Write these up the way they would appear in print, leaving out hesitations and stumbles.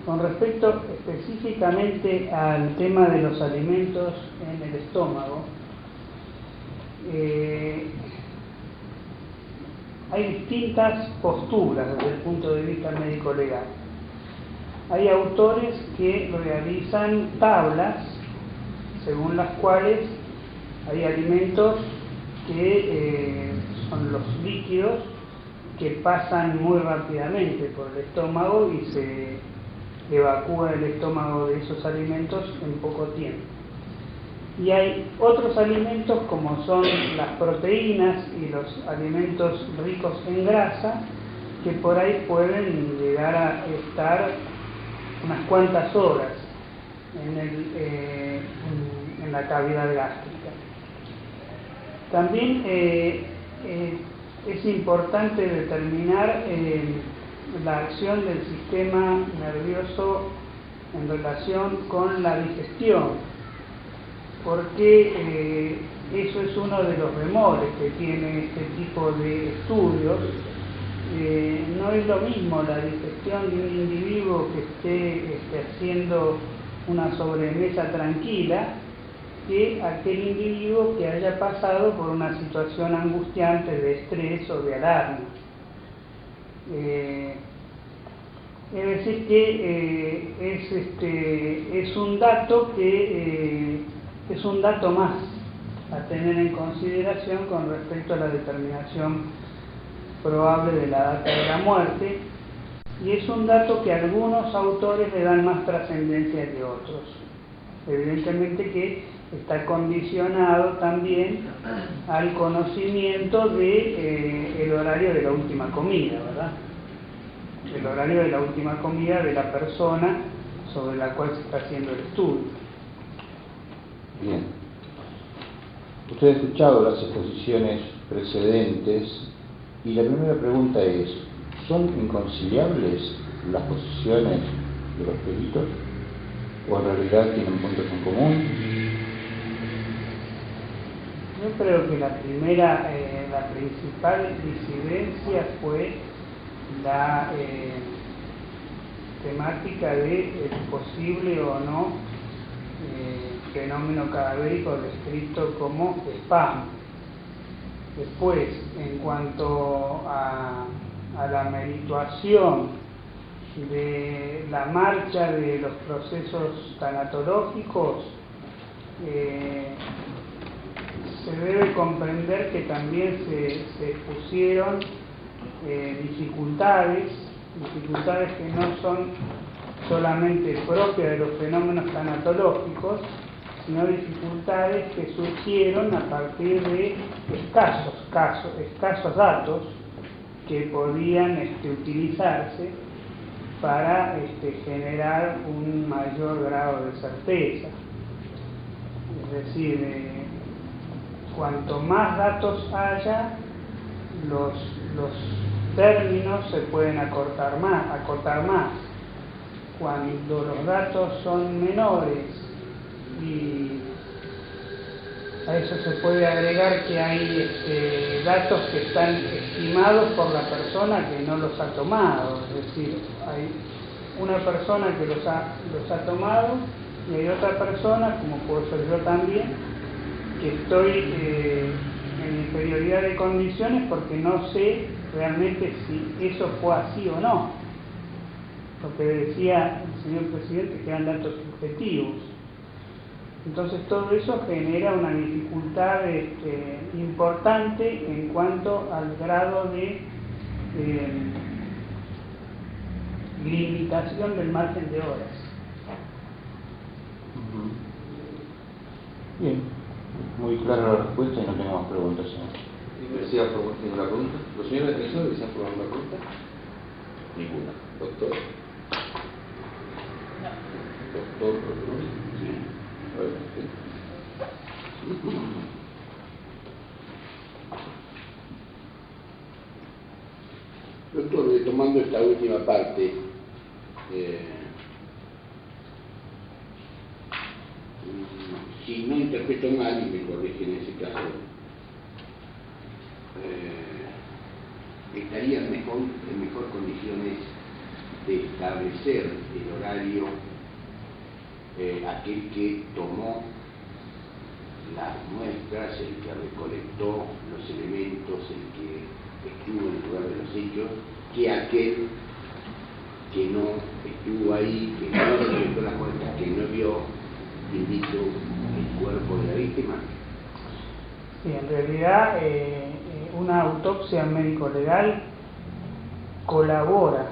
Con respecto específicamente al tema de los alimentos en el estómago, hay distintas posturas desde el punto de vista médico-legal. Hay autores que realizan tablas según las cuales hay alimentos que son los líquidos que pasan muy rápidamente por el estómago y se evacúa el estómago de esos alimentos en poco tiempo. Y hay otros alimentos como son las proteínas y los alimentos ricos en grasa que por ahí pueden llegar a estar unas cuantas horas en la cavidad gástrica. También es importante determinar la acción del sistema nervioso en relación con la digestión, porque eso es uno de los bemoles que tiene este tipo de estudios. No es lo mismo la digestión de un individuo que esté haciendo una sobremesa tranquila que aquel individuo que haya pasado por una situación angustiante de estrés o de alarma. Es decir que es un dato que es un dato más a tener en consideración con respecto a la determinación probable de la data de la muerte, y es un dato que algunos autores le dan más trascendencia que otros. Evidentemente que está condicionado también al conocimiento de el horario de la última comida, ¿verdad? El horario de la última comida de la persona sobre la cual se está haciendo el estudio. Bien. Usted ha escuchado las exposiciones precedentes y la primera pregunta es: ¿son inconciliables las posiciones de los peritos? ¿O en realidad tienen puntos en común? Yo creo que la principal disidencia fue la temática de el posible o no fenómeno cadavérico descrito como spam. Después, en cuanto a la merituación de la marcha de los procesos tanatológicos, se debe comprender que también se expusieron dificultades que no son solamente propias de los fenómenos tanatológicos, sino dificultades que surgieron a partir de escasos datos que podían utilizarse para generar un mayor grado de certeza. Es decir, cuanto más datos haya, los términos se pueden acortar más. Cuando los datos son menores, y a eso se puede agregar que hay datos que están estimados por la persona que no los ha tomado, es decir, hay una persona que los ha tomado y hay otra persona, como puedo ser yo también, que estoy en inferioridad de condiciones porque no sé realmente si eso fue así o no. Lo que decía el señor presidente, que eran datos subjetivos. Entonces todo eso genera una dificultad importante en cuanto al grado de limitación del margen de horas. Bien, muy clara la respuesta y no tenemos preguntas, señor. ¿Desea formular ninguna pregunta? ¿Los señores defensores desean formular una pregunta? Ninguna. ¿Doctor? ¿Doctor? Sí. Doctor, retomando esta última parte, si no interpreto mal, y me corrige en ese caso, estaría en mejor condiciones de establecer el horario aquel que tomó las muestras, el que recolectó los elementos, el que estuvo en el lugar de los hechos, que aquel que no estuvo ahí, que no recolectó las muestras, que no vio in vitro el cuerpo de la víctima? Sí, en realidad una autopsia médico-legal colabora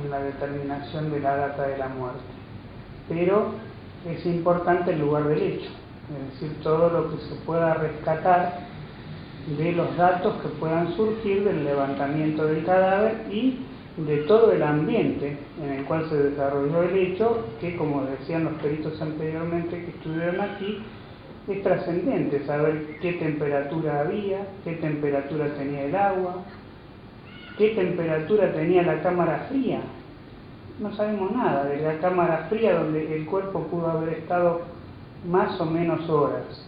en la determinación de la data de la muerte, pero es importante el lugar del hecho, es decir, todo lo que se pueda rescatar de los datos que puedan surgir del levantamiento del cadáver y de todo el ambiente en el cual se desarrolló el hecho, que, como decían los peritos anteriormente que estuvieron aquí, es trascendente saber qué temperatura había, qué temperatura tenía el agua, qué temperatura tenía la cámara fría. No sabemos nada de la cámara fría donde el cuerpo pudo haber estado más o menos horas.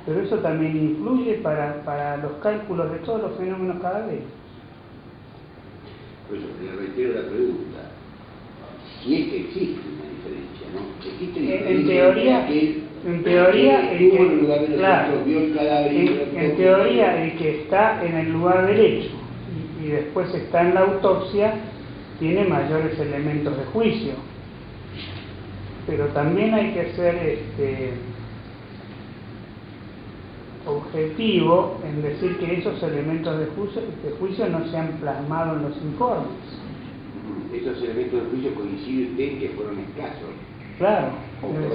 Pero eso también influye para los cálculos de todos los fenómenos cadávericos. Pues le reitero la pregunta. Si es que existe una diferencia, ¿no? ¿Existe diferencia en teoría, el que estuvo en el lugar de los hechos, vio el cadáver y en teoría, el que está en el lugar del hecho y después está en la autopsia tiene mayores elementos de juicio, pero también hay que ser objetivo en decir que esos elementos de juicio no se han plasmado en los informes. Esos elementos de juicio coincide usted en que fueron escasos. Claro,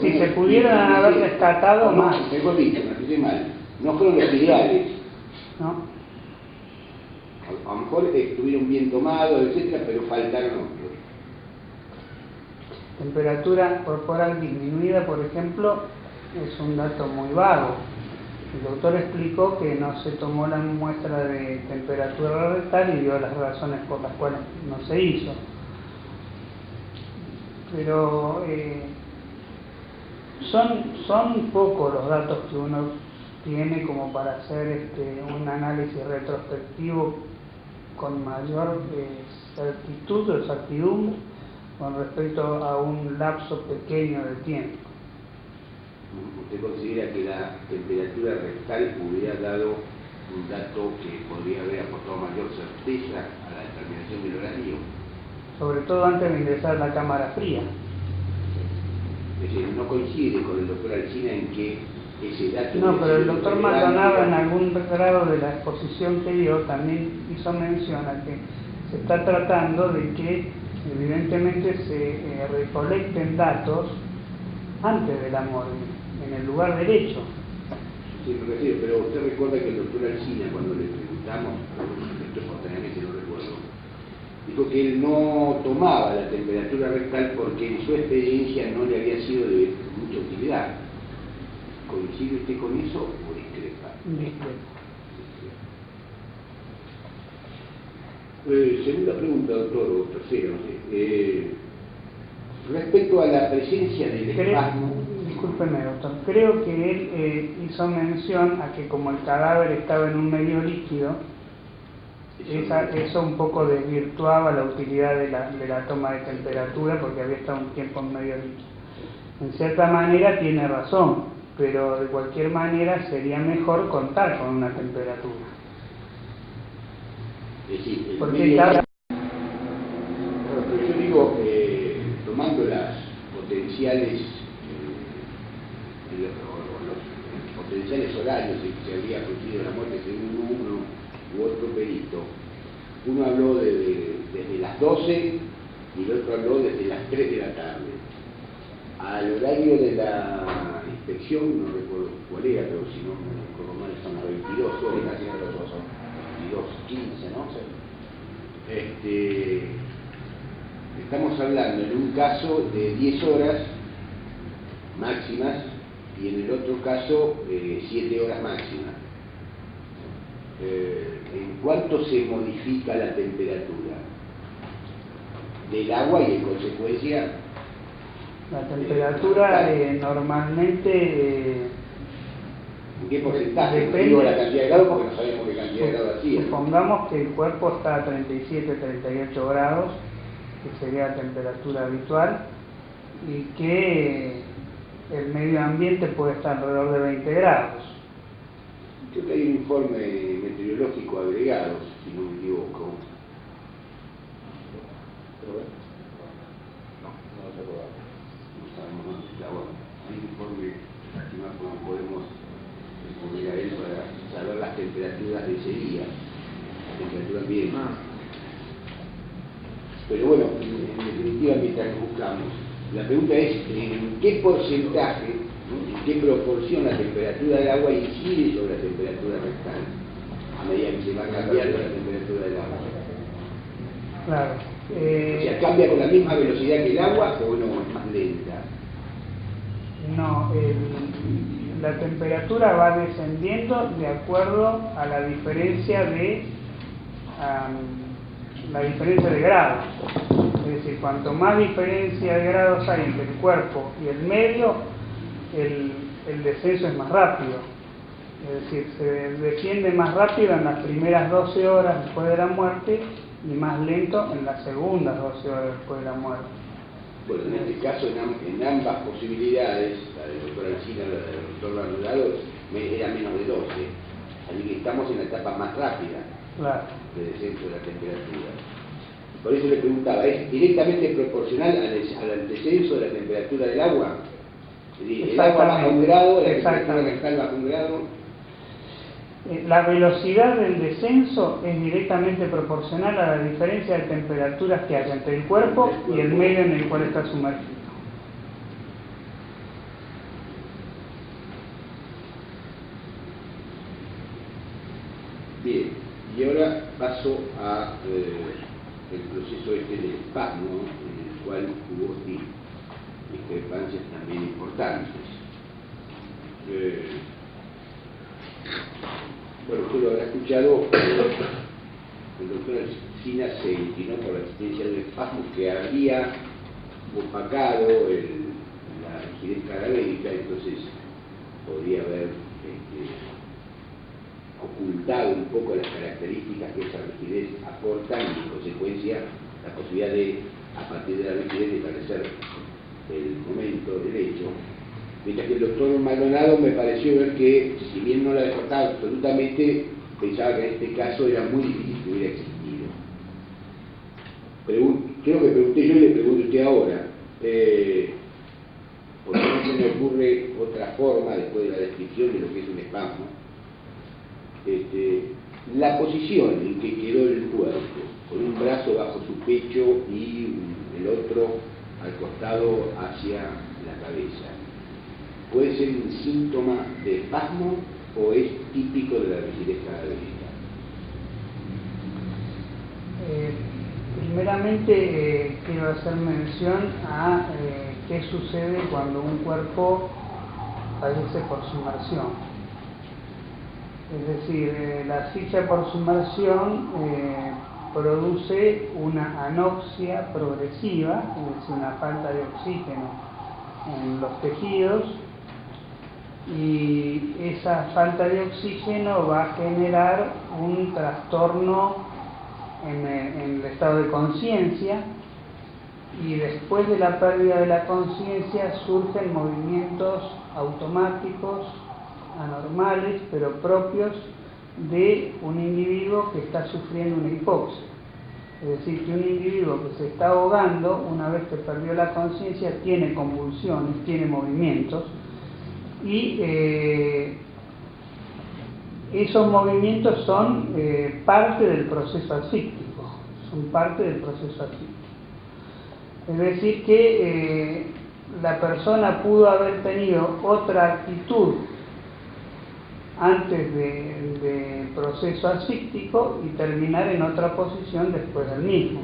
si se pudieran haber rescatado más. Mejor dicho, me expliqué mal, no fueron los ideales. ¿No? A lo mejor estuvieron bien tomados, etcétera, pero faltaron otros. Temperatura corporal disminuida, por ejemplo, es un dato muy vago. El doctor explicó que no se tomó la muestra de temperatura rectal y dio las razones por las cuales no se hizo. Pero son pocos los datos que uno tiene como para hacer un análisis retrospectivo con mayor certitud o certidumbre con respecto a un lapso pequeño de tiempo. ¿Usted considera que la temperatura rectal hubiera dado un dato que podría haber aportado mayor certeza a la determinación del horario? Sobre todo antes de ingresar a la cámara fría. Es decir, no coincide con el doctor Alsina en que ese dato... No, pero el doctor Maldonado en algún grado de la exposición que dio también hizo mención a que se está tratando de que evidentemente se recolecten datos antes de la muerte, en el lugar del hecho. Sí, me refiero, pero usted recuerda que el doctor Alsina, cuando le preguntamos, esto espontáneamente no recuerdo, dijo que él no tomaba la temperatura rectal porque en su experiencia no le había sido de mucha utilidad. ¿Coincide usted con eso o discrepa? Discrepa. Segunda pregunta, doctor, o tercera, no sé. Respecto a la presencia del espasmo... Discúlpeme, doctor. Creo que él hizo mención a que como el cadáver estaba en un medio líquido, eso un poco desvirtuaba la utilidad de la toma de temperatura porque había estado un tiempo en medio líquido. En cierta manera tiene razón, pero de cualquier manera sería mejor contar con una temperatura. Es decir, porque cada... Pero yo digo, tomando las potenciales los potenciales horarios en que se había producido la muerte según uno u otro perito, uno habló desde las 12 y el otro habló desde las 3 de la tarde. Al horario de la inspección, no recuerdo cuál era, pero si no me recuerdo mal, son las 22 horas, 22:15, ¿no? Estamos hablando en un caso de 10 horas máximas y en el otro caso 7 horas máximas. ¿En cuánto se modifica la temperatura del agua y en consecuencia? La temperatura normalmente... ¿En qué porcentaje? Depende, digo la cantidad de grados porque no sabemos qué cantidad de grados hacía. Supongamos que el cuerpo está a 37, 38 grados que sería la temperatura habitual, y que el medio ambiente puede estar alrededor de 20 grados. Creo que hay un informe meteorológico agregado, si no me equivoco. No sabemos dónde está. Bueno, hay un informe, lástima cómo podemos recurrir a él para saber las temperaturas de ese día, la temperatura ambiente. Pero bueno, en definitiva, mientras que buscamos, la pregunta es en qué porcentaje, ¿no?, en qué proporción la temperatura del agua incide sobre la temperatura rectal a medida que se va cambiando la temperatura del agua. Claro. O sea, ¿cambia con la misma velocidad que el agua o no? Es más lenta. No, la temperatura va descendiendo de acuerdo a la diferencia de grados. Es decir, cuanto más diferencia de grados hay entre el cuerpo y el medio, el descenso es más rápido. Es decir, se desciende más rápido en las primeras 12 horas después de la muerte y más lento en las segundas 12 horas después de la muerte. Bueno, en este caso, en ambas posibilidades, la del doctor Alsina y la del doctor Ranulado, era menos de 12. Así que estamos en la etapa más rápida, claro, de descenso de la temperatura. Por eso le preguntaba, ¿es directamente proporcional al descenso de la temperatura del agua? El agua baja 1 grado, la temperatura rectal baja 1 grado. La velocidad del descenso es directamente proporcional a la diferencia de temperaturas que hay entre el cuerpo y el medio en el cual está sumergido. Bien, y ahora paso a el proceso del espasmo, en el cual hubo discrepancias también importantes. Bueno, usted lo habrá escuchado, el doctor Alsina se inclinó por la existencia de un espasmo que habría opacado la rigidez cadavérica, entonces podría haber ocultado un poco las características que esa rigidez aporta y en consecuencia la posibilidad de, a partir de la rigidez, de establecer el momento del hecho. Mientras que el doctor Maldonado me pareció ver que, si bien no la descartaba absolutamente, pensaba que en este caso era muy difícil que hubiera existido. Creo que pregunté yo y le pregunto a usted ahora, porque no se me ocurre otra forma, después de la descripción de lo que es un espasmo, la posición en que quedó el cuerpo, con un brazo bajo su pecho y el otro al costado hacia la cabeza, ¿puede ser un síntoma de espasmo o es típico de la rigidez cadavérica? Primeramente quiero hacer mención a qué sucede cuando un cuerpo fallece por sumersión. Es decir, la asfixia por sumersión produce una anoxia progresiva, es decir, una falta de oxígeno en los tejidos, y esa falta de oxígeno va a generar un trastorno en el estado de conciencia, y después de la pérdida de la conciencia surgen movimientos automáticos, anormales, pero propios de un individuo que está sufriendo una hipoxia. Es decir, que un individuo que se está ahogando, una vez que perdió la conciencia, tiene convulsiones, tiene movimientos, y esos movimientos son parte del proceso asfíctico, Es decir, que la persona pudo haber tenido otra actitud antes del proceso asfíctico y terminar en otra posición después del mismo.